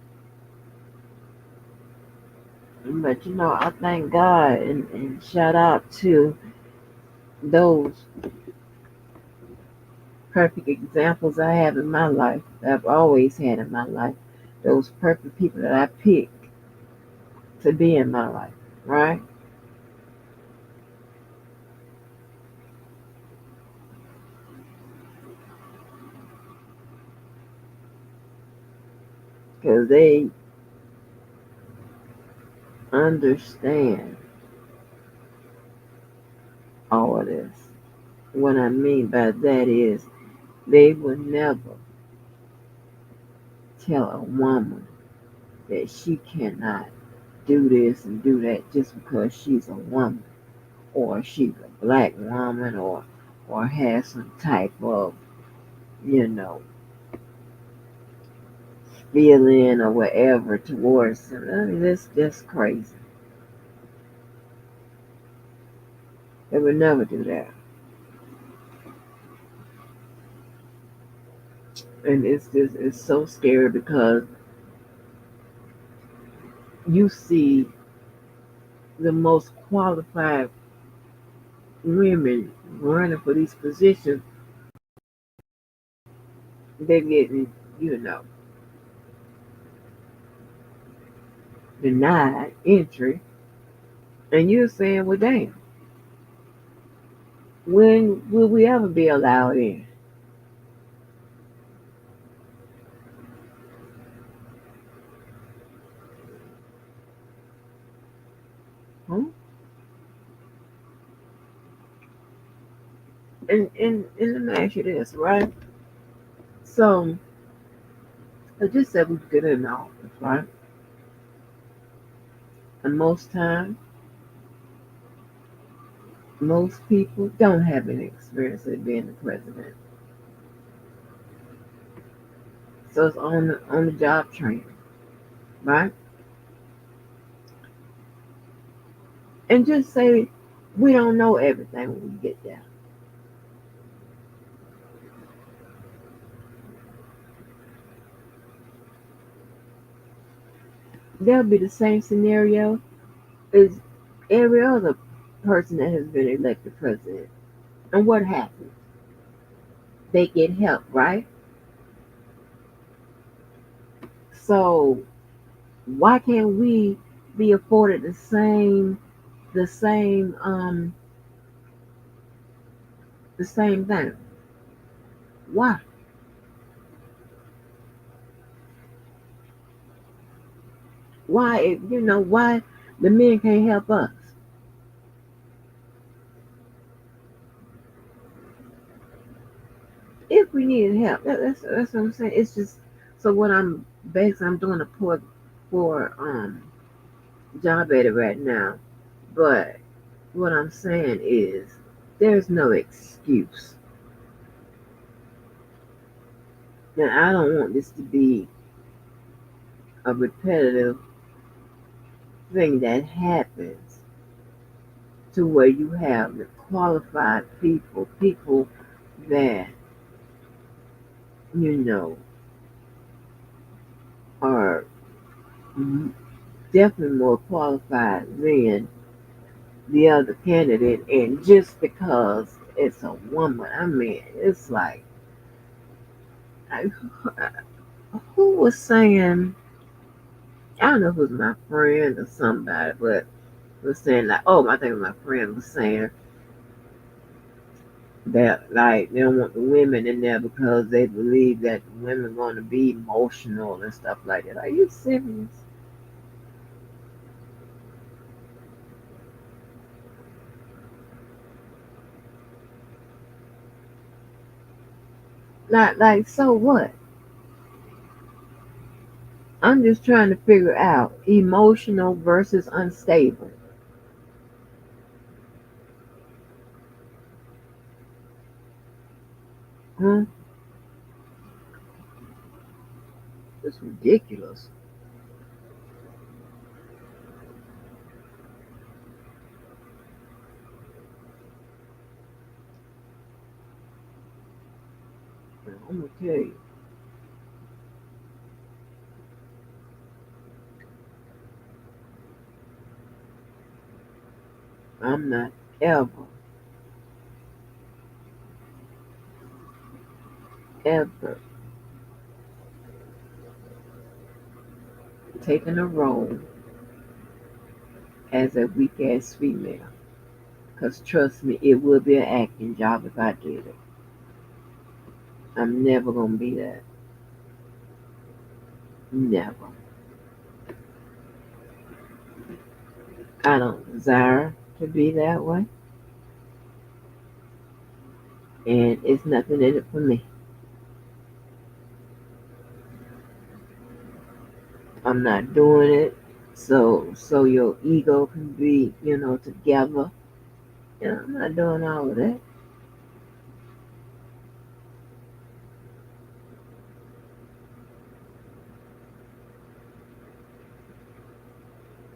But you know, I thank God and shout out to those perfect examples I have in my life, that I've always had in my life. Those perfect people that I picked to be in my life, right? Because they understand all of this. What I mean by that is they would never tell a woman that she cannot do this and do that just because she's a woman, or she's a black woman, or has some type of, you know, feeling or whatever towards them. I mean, that's just crazy. They would never do that. And it's so scary because you see the most qualified women running for these positions, they're getting, you know, denied entry. And you're saying, well, damn, when will we ever be allowed in? Huh? And let me ask you this, right? So, I just said we get in the office, right? And most times, most people don't have any experience with being the president. So it's on the job training, right? And just say we don't know everything when we get there. There'll be the same scenario as every other person that has been elected president. And what happens? They get help, right? So why can't we be afforded the same the same thing? Why? Why, you know, why the men can't help us? If we needed help, that's what I'm saying. It's just, so what I'm doing a report for job edit right now, but what I'm saying is there's no excuse. And I don't want this to be a repetitive thing that happens, to where you have the qualified people that, you know, are definitely more qualified than the other candidate, and just because it's a woman, I mean, it's like, I, who was saying, I don't know if it was my friend or somebody, but was saying like, oh, I think my friend was saying that like they don't want the women in there because they believe that the women are going to be emotional and stuff like that. Are you serious? Like, so what? I'm just trying to figure out emotional versus unstable. Huh? It's ridiculous. I'm gonna tell you. I'm not ever, ever taking a role as a weak ass female. Because trust me, it would be an acting job if I did it. I'm never going to be that. Never. I don't desire to be that way. And it's nothing in it for me. I'm not doing it so your ego can be, together. I'm not doing all of that.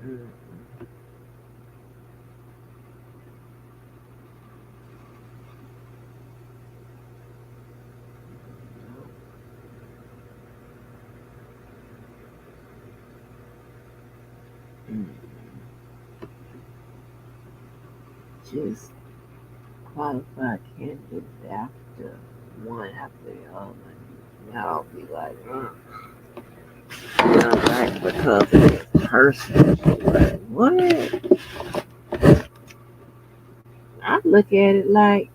Mm. Mm. Just qualified candidate after one after the other. Y'all be like, like because of this person. Like, what? I look at it like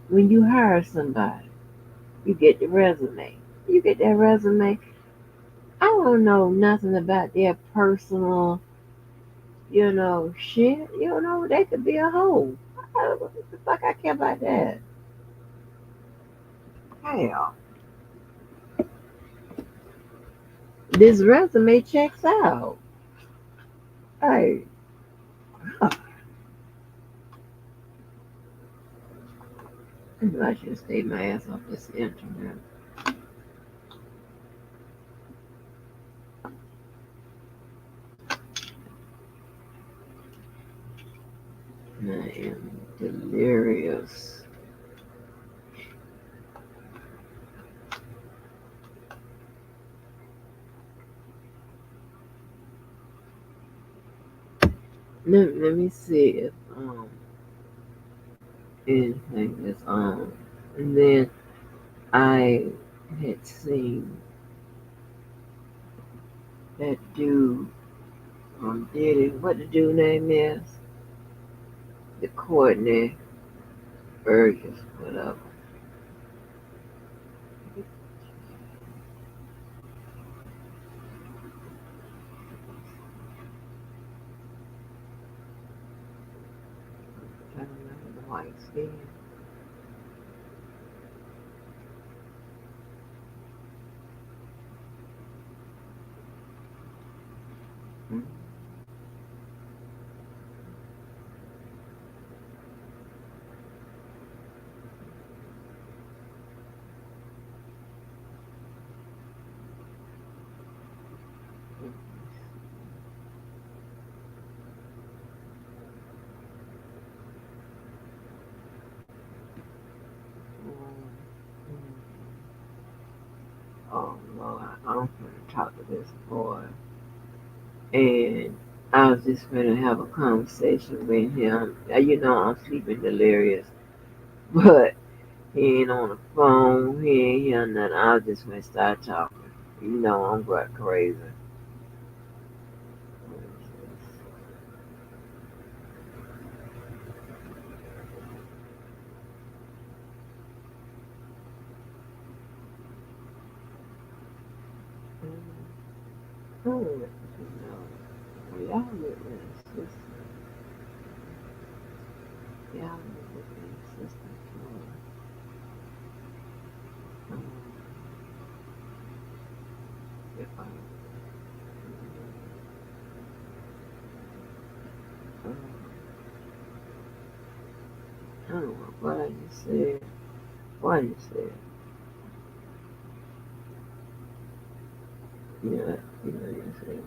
when you hire somebody, you get the resume. You get that resume. I don't know nothing about their personal, shit. They could be a hoe. What the fuck I care about that? Hell, this resume checks out. Hey, huh. I should stay my ass off this internet. I am delirious. Let me see if anything is on. And then I had seen that dude did it. What the dude name is? The Courtney Burgess, whatever. I don't remember the white skin. Mm. Oh Lord, I'm gonna talk to this boy, and I was just gonna have a conversation with him. I'm sleeping delirious, but he ain't on the phone. He ain't hear nothing. I was just gonna start talking. I'm going crazy. Oh, y'all look insistent. Y'all look insistent. I don't know what I just said. What I just said. Yeah, you said.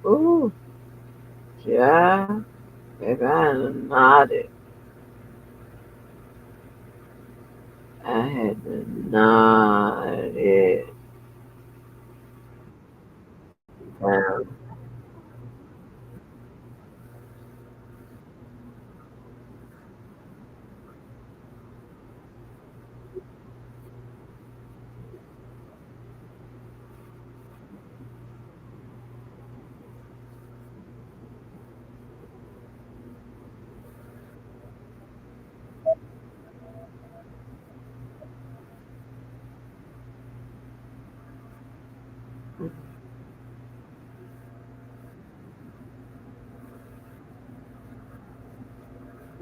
Ooh, yeah, baby, I nodded. I had to nod it down.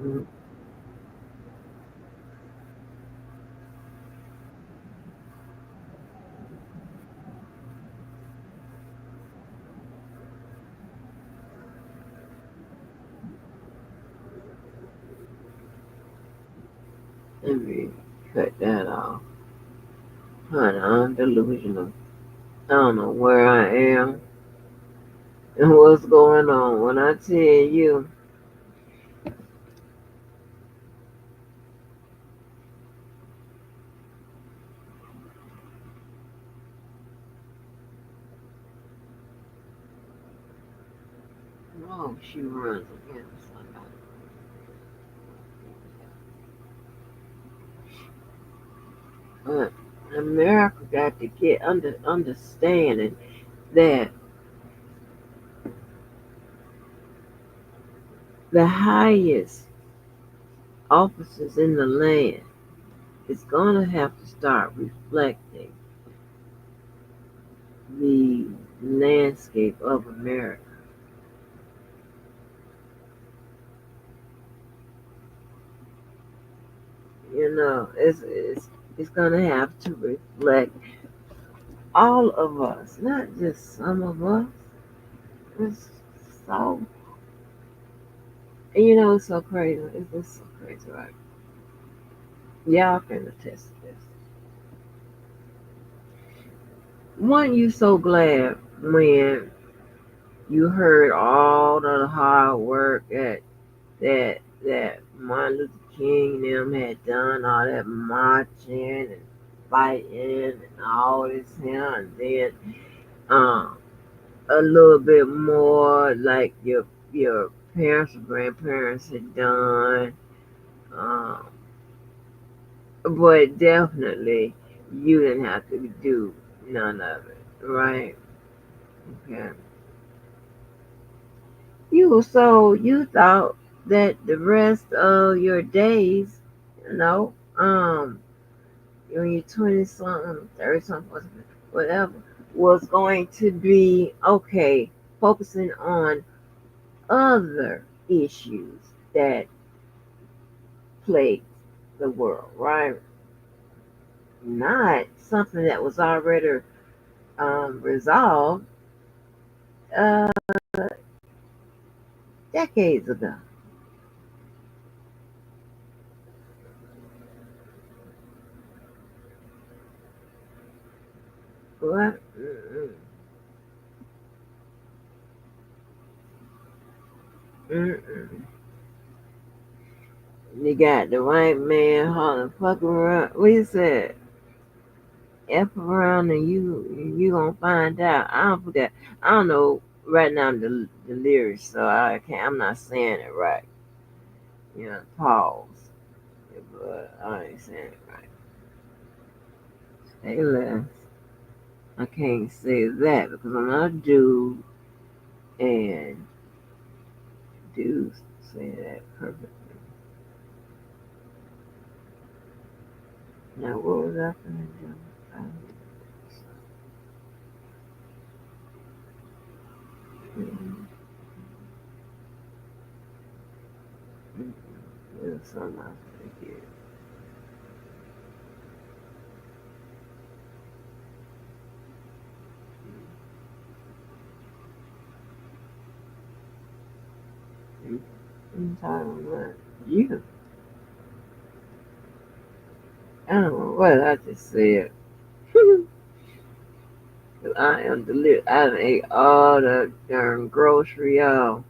Mm, Let me cut that off. Honey, I'm delusional. I don't know where I am and what's going on. When I tell you, oh, she runs against somebody. But America got to get understanding that the highest officers in the land is going to have to start reflecting the landscape of America. You know, it's going to have to reflect all of us, not just some of us. It's so, you know, it's so crazy. It's just so crazy, right? Y'all can attest to this. Weren't you so glad when you heard all of the hard work that Martin Luther King and them had done, all that marching and fighting and all this here, and then a little bit more like your parents or grandparents had done, um, but definitely you didn't have to do none of it, right? Okay. You thought that the rest of your days, you know, when you're 20 something, 30 something, whatever, was going to be okay, focusing on other issues that plague the world, right? Not something that was already resolved uh, decades ago. What? Mm-mm. Mm-mm. You got the white man hollering, fuck around. What you said? F around and you gonna find out. I don't forget. I don't know right now the lyrics, so I can't. I'm not saying it right. You know, pause. But I ain't saying it right. Say less. I can't say that because I'm not a dude, and dudes say that perfectly. Now, what was I gonna do? It was something I was gonna get. I'm talking about you. I don't know what I just said. I am delirious. I done ate all the darn grocery, y'all.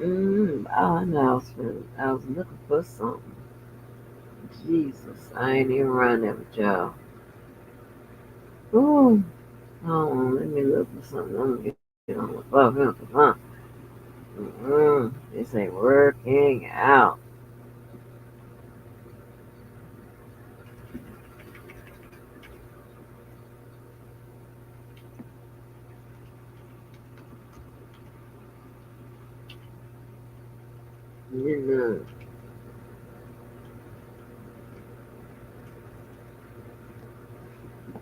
Oh, I know I was looking for something. Jesus, I ain't even run that with y'all. Ooh, hold on, let me look for something. I'm gonna get on the phone. This ain't working out. You know,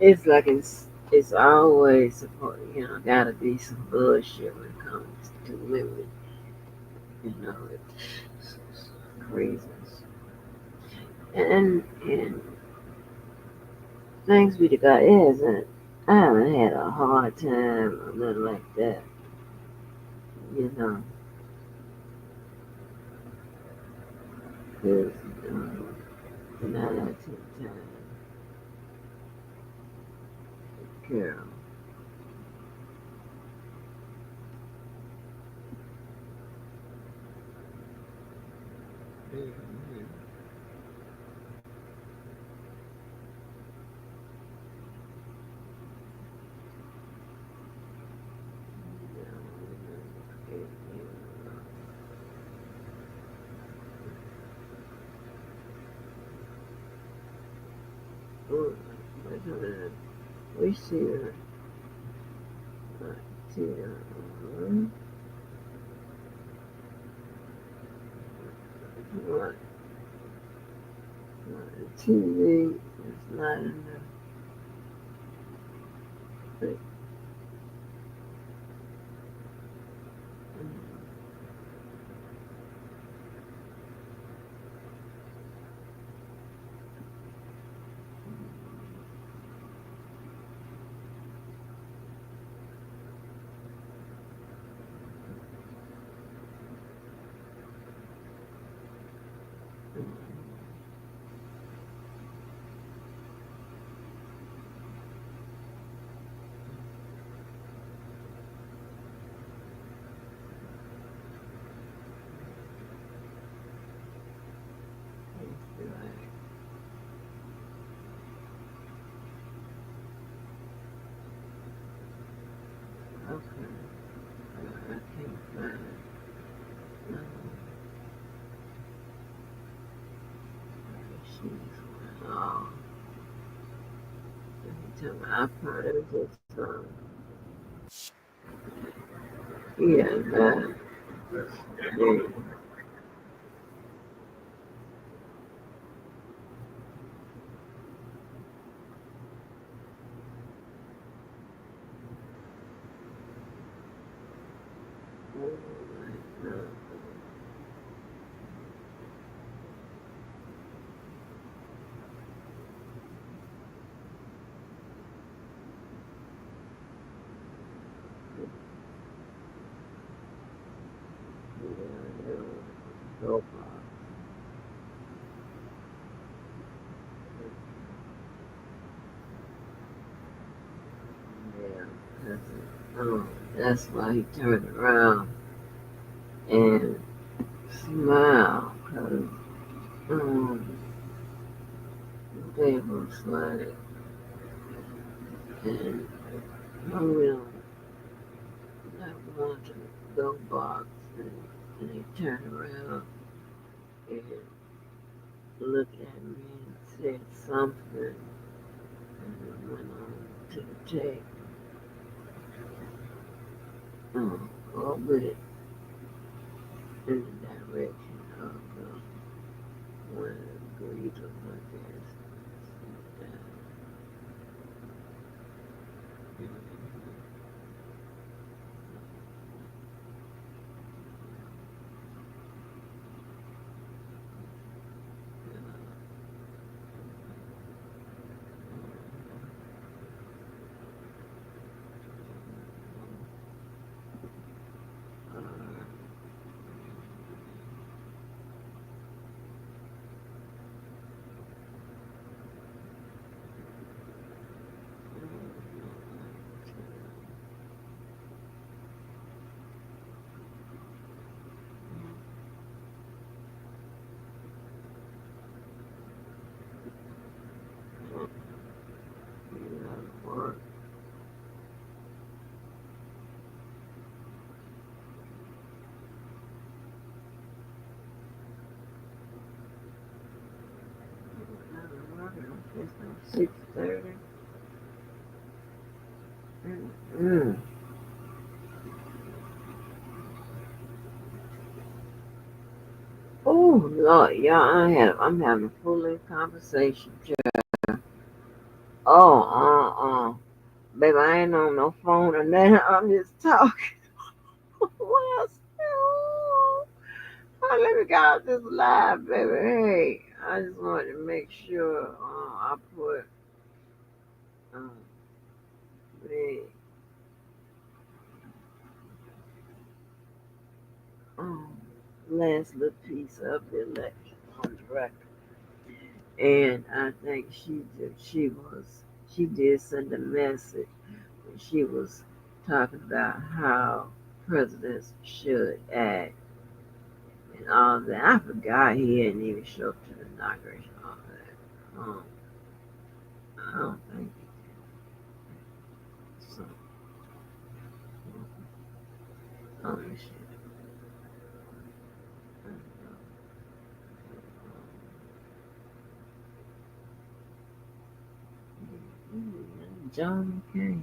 it's like it's always supposed, gotta be some bullshit when it comes to women. It's crazy. And thanks be to God, it hasn't. I haven't had a hard time or nothing like that. You know, because 9 out of 10 times, girl. Mhm. We see her. See her. What? TV is not enough. Okay. I can't find it. Oh, tell me, I probably just yeah, that. Yeah. So far. Yeah, that's why he turned around and smiled, because they was like, And I'm really not wanting to go box, and they turned around and looked at me and said something, and then went on to the tape. Or with it in the direction of one of the grievers, I guess. It's 6:30. Oh Lord, y'all, I'm having a full conversation. Oh, baby, I ain't on no phone or nothing. I'm just talking. What else? Oh, let me get out this live, baby. Hey, I just wanted to make sure I put the last little piece of the election on the record. And I think she did send a message when she was talking about how presidents should act and all that. I forgot he hadn't even showed up to the inauguration, all that. I don't think so. Oh shit. John McCain.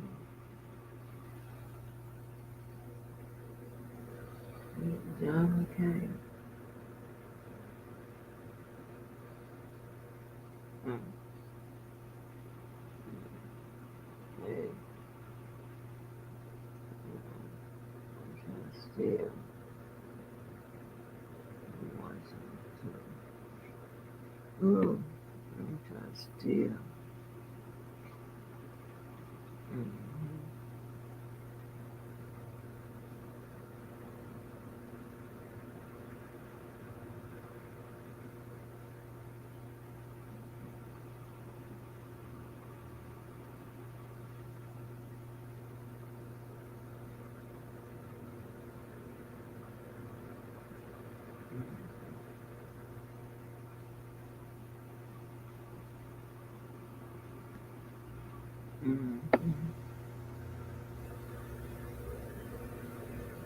John McCain. Hey, I'm trying to steal. Ooh, I'm trying to steal.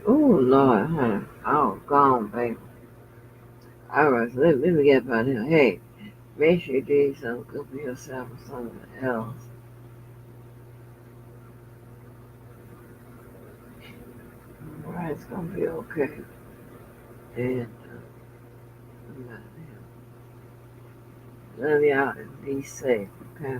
Oh Lord, honey. Oh, gone, baby. All right, so let me get about here. Hey, make sure you do something good for yourself or someone else. All right, it's gonna be okay. And I'm out of here. Love y'all and be safe, okay?